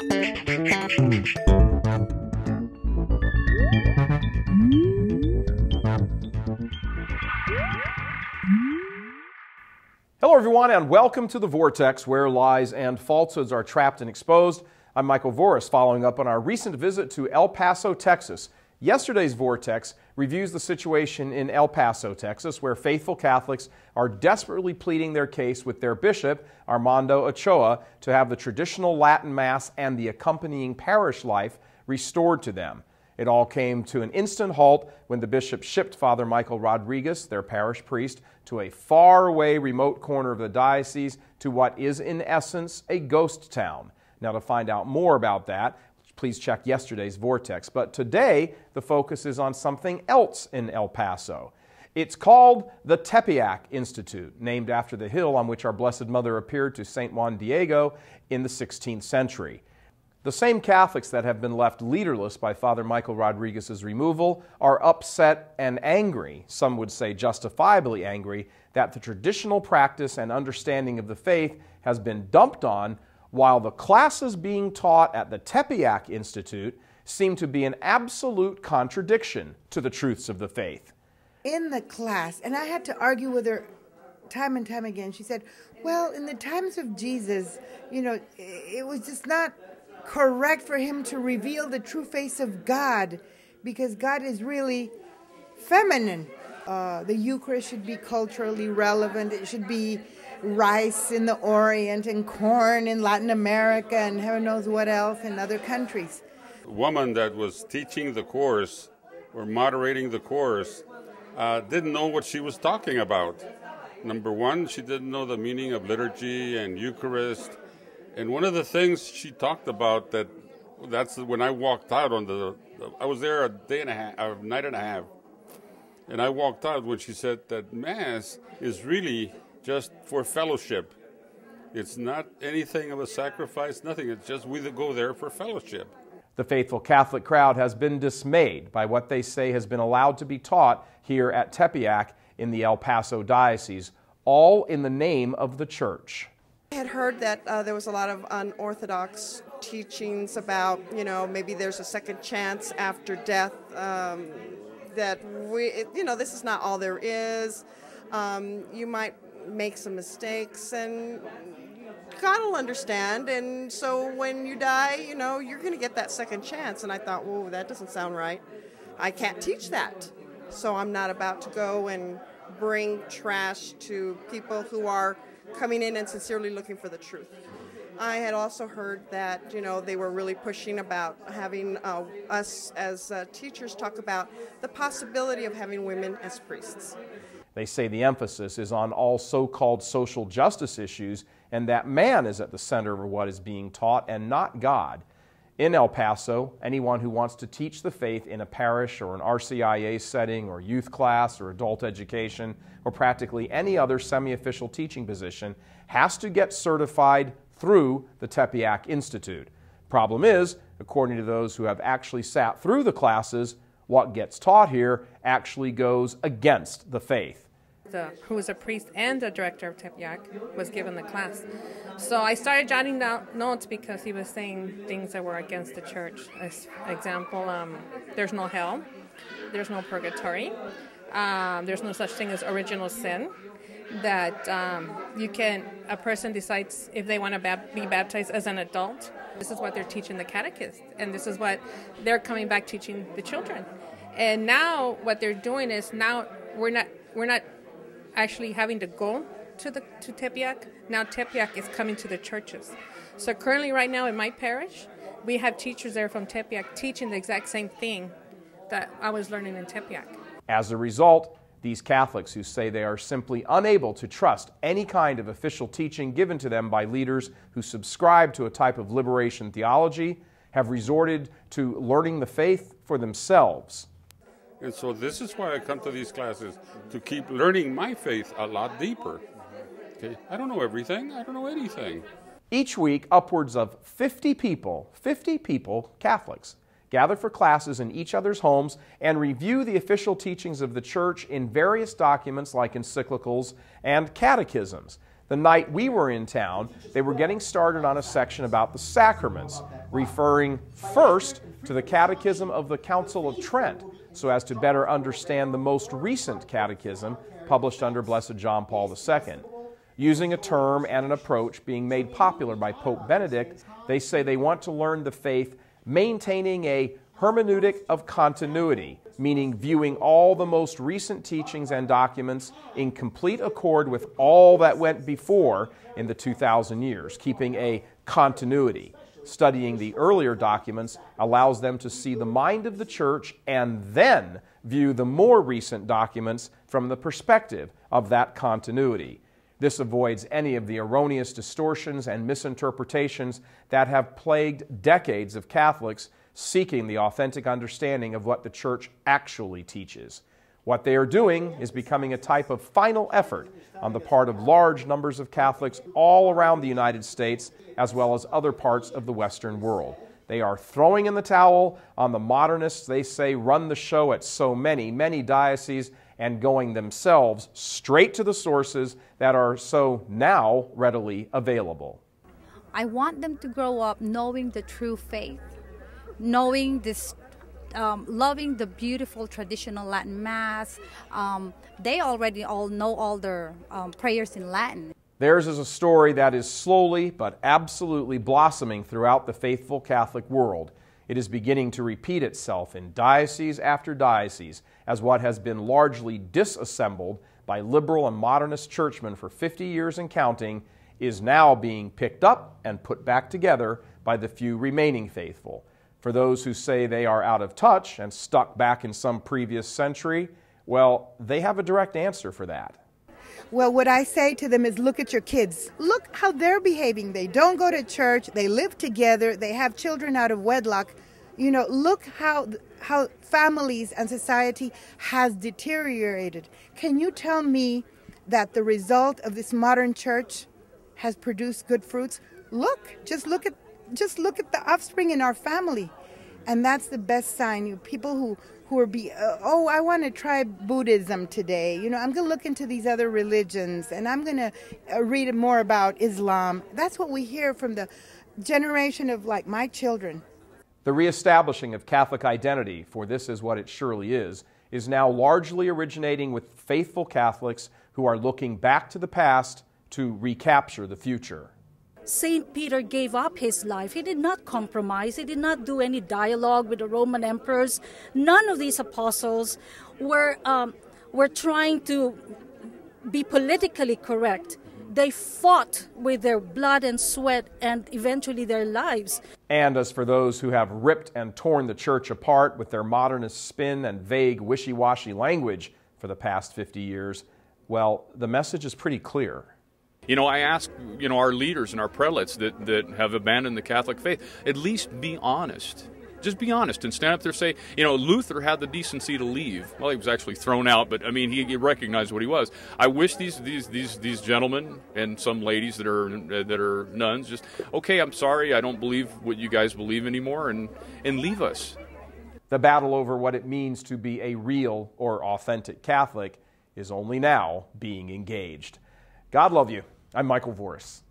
Hello everyone and welcome to the Vortex, where lies and falsehoods are trapped and exposed. I'm Michael Voris, following up on our recent visit to El Paso, Texas. Yesterday's Vortex reviews the situation in El Paso, Texas, where faithful Catholics are desperately pleading their case with their bishop, Armando Ochoa, to have the traditional Latin Mass and the accompanying parish life restored to them. It all came to an instant halt when the bishop shipped Father Michael Rodriguez, their parish priest, to a faraway remote corner of the diocese to what is in essence a ghost town. Now, to find out more about that, please check yesterday's Vortex. But today, the focus is on something else in El Paso. It's called the Tepeyac Institute, named after the hill on which our Blessed Mother appeared to St. Juan Diego in the 16th century. The same Catholics that have been left leaderless by Father Michael Rodriguez's removal are upset and angry, some would say justifiably angry, that the traditional practice and understanding of the faith has been dumped on, while the classes being taught at the Tepeyac Institute seem to be an absolute contradiction to the truths of the faith. In the class, and I had to argue with her time and time again, she said, well, in the times of Jesus, it was just not correct for him to reveal the true face of God, because God is really feminine. The Eucharist should be culturally relevant. It should be rice in the Orient and corn in Latin America and heaven knows what else in other countries. The woman that was teaching the course or moderating the course didn't know what she was talking about. Number one, she didn't know the meaning of liturgy and Eucharist. And one of the things she talked about, that's when I walked out I was there a night and a half. And I walked out when she said that Mass is really just for fellowship. It's not anything of a sacrifice, nothing. It's just we go there for fellowship. The faithful Catholic crowd has been dismayed by what they say has been allowed to be taught here at Tepeyac in the El Paso Diocese, all in the name of the Church. I had heard that there was a lot of unorthodox teachings about, maybe there's a second chance after death, that this is not all there is. You might make some mistakes and God will understand, and so when you die, you're going to get that second chance. And I thought, whoa, that doesn't sound right. I can't teach that. So I'm not about to go and bring trash to people who are coming in and sincerely looking for the truth. I had also heard that, they were really pushing about having us as teachers talk about the possibility of having women as priests. They say the emphasis is on all so-called social justice issues and that man is at the center of what is being taught and not God. In El Paso, anyone who wants to teach the faith in a parish or an RCIA setting or youth class or adult education or practically any other semi-official teaching position has to get certified through the Tepeyac Institute. Problem is, according to those who have actually sat through the classes, what gets taught here actually goes against the faith. Who was a priest and the director of Tepeyac was given the class. So I started jotting down notes because he was saying things that were against the church. As example, there's no hell, there's no purgatory, there's no such thing as original sin, that a person decides if they want to be baptized as an adult. This is what they're teaching the catechist, and this is what they're coming back teaching the children. And now what they're doing is we're not actually having to go to Tepeyac. Now Tepeyac is coming to the churches. So currently right now in my parish, we have teachers there from Tepeyac teaching the exact same thing that I was learning in Tepeyac. As a result, these Catholics who say they are simply unable to trust any kind of official teaching given to them by leaders who subscribe to a type of liberation theology have resorted to learning the faith for themselves. And so this is why I come to these classes, to keep learning my faith a lot deeper. Okay? I don't know everything. I don't know anything. Each week, upwards of 50 people, Catholics, gather for classes in each other's homes and review the official teachings of the Church in various documents like encyclicals and catechisms. The night we were in town, they were getting started on a section about the sacraments, referring first to the Catechism of the Council of Trent, so as to better understand the most recent catechism published under Blessed John Paul II. Using a term and an approach being made popular by Pope Benedict, they say they want to learn the faith maintaining a hermeneutic of continuity, meaning viewing all the most recent teachings and documents in complete accord with all that went before in the 2,000 years, keeping a continuity. Studying the earlier documents allows them to see the mind of the Church and then view the more recent documents from the perspective of that continuity. This avoids any of the erroneous distortions and misinterpretations that have plagued decades of Catholics seeking the authentic understanding of what the Church actually teaches. What they are doing is becoming a type of final effort on the part of large numbers of Catholics all around the United States, as well as other parts of the Western world. They are throwing in the towel on the modernists they say run the show at so many dioceses, and going themselves straight to the sources that are so now readily available. I want them to grow up knowing the true faith, knowing this, loving the beautiful traditional Latin Mass. They already all know all their prayers in Latin. Theirs is a story that is slowly but absolutely blossoming throughout the faithful Catholic world. It is beginning to repeat itself in diocese after diocese as what has been largely disassembled by liberal and modernist churchmen for 50 years and counting is now being picked up and put back together by the few remaining faithful. For those who say they are out of touch and stuck back in some previous century, well, they have a direct answer for that. Well, what I say to them is, look at your kids. Look how they're behaving. They don't go to church. They live together. They have children out of wedlock. You know, look how families and society has deteriorated. Can you tell me that the result of this modern church has produced good fruits? Just look at the offspring in our family. And that's the best sign. You people who are I want to try Buddhism today. You know, I'm going to look into these other religions, and I'm going to read more about Islam. That's what we hear from the generation of, like, my children. The reestablishing of Catholic identity, for this is what it surely is now largely originating with faithful Catholics who are looking back to the past to recapture the future. Saint Peter gave up his life. He did not compromise. He did not do any dialogue with the Roman emperors. None of these apostles were trying to be politically correct. They fought with their blood and sweat and eventually their lives. And as for those who have ripped and torn the church apart with their modernist spin and vague, wishy-washy language for the past 50 years, well, the message is pretty clear. You know, I ask, our leaders and our prelates that have abandoned the Catholic faith, at least be honest. Just be honest and stand up there and say, Luther had the decency to leave. Well, he was actually thrown out, but I mean, he recognized what he was. I wish these gentlemen and some ladies that are nuns just, okay, I'm sorry, I don't believe what you guys believe anymore, and leave us. The battle over what it means to be a real or authentic Catholic is only now being engaged. God love you. I'm Michael Vorris.